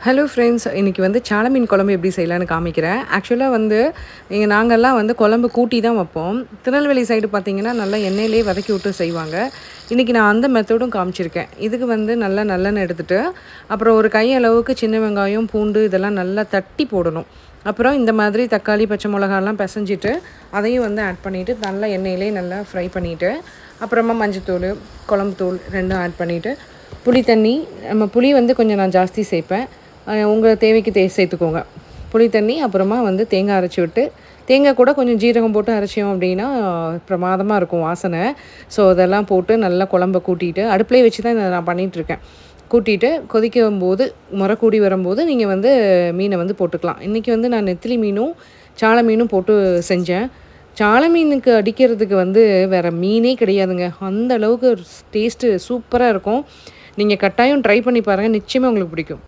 Hello friends, இன்றைக்கி வந்து சால மீன் குழம்பு எப்படி செய்யலான்னு காமிக்கிறேன். ஆக்சுவலாக வந்து நாங்கள்லாம் வந்து குழம்பு கூட்டி தான் வைப்போம். திருநெல்வேலி சைடு பார்த்திங்கன்னா நல்லா எண்ணெயிலே வதக்கி விட்டு செய்வாங்க. இன்றைக்கி நான் அந்த மெத்தடும் காமிச்சிருக்கேன். இதுக்கு வந்து நல்லா நல்லெண்ணெய் எடுத்துகிட்டு, அப்புறம் ஒரு கை அளவுக்கு சின்ன வெங்காயம், பூண்டு இதெல்லாம் நல்லா தட்டி போடணும். அப்புறம் இந்த மாதிரி தக்காளி, பச்சை மிளகாலாம் பிசைஞ்சிட்டு அதையும் வந்து ஆட் பண்ணிவிட்டு நல்லா எண்ணெயிலே நல்லா ஃப்ரை பண்ணிவிட்டு, அப்புறமா மஞ்சத்தூள், குழம்பு தூள் 2ம் ஆட் பண்ணிவிட்டு, புளி தண்ணி, நம்ம புளி வந்து கொஞ்சம் நான் ஜாஸ்தி சேர்ப்பேன். உங்கள் தேவைக்கு சேர்த்துக்கோங்க. புளி தண்ணி, அப்புறமா வந்து தேங்காய் அரைச்சி விட்டு, தேங்காய் கூட கொஞ்சம் ஜீரகம் போட்டு அரைச்சோம் அப்படின்னா பிரமாதமாக இருக்கும் வாசனை. ஸோ அதெல்லாம் போட்டு நல்லா குழம்ப கூட்டிட்டு, அடுப்புலேயே வச்சு தான் இதை நான் பண்ணிகிட்ருக்கேன். கூட்டிட்டு கொதிக்கும்போது முறை கூடி வரும்போது நீங்கள் வந்து மீனை வந்து போட்டுக்கலாம். இன்றைக்கி வந்து நான் நெத்திலி மீனும் சால மீனும் போட்டு செஞ்சேன். சால மீனுக்கு அடிக்கிறதுக்கு வந்து வேறு மீனே கிடையாதுங்க. அந்த அளவுக்கு டேஸ்ட்டு சூப்பராக இருக்கும். நீங்கள் கட்டாயம் ட்ரை பண்ணி பாருங்கள், நிச்சயமாக உங்களுக்கு பிடிக்கும்.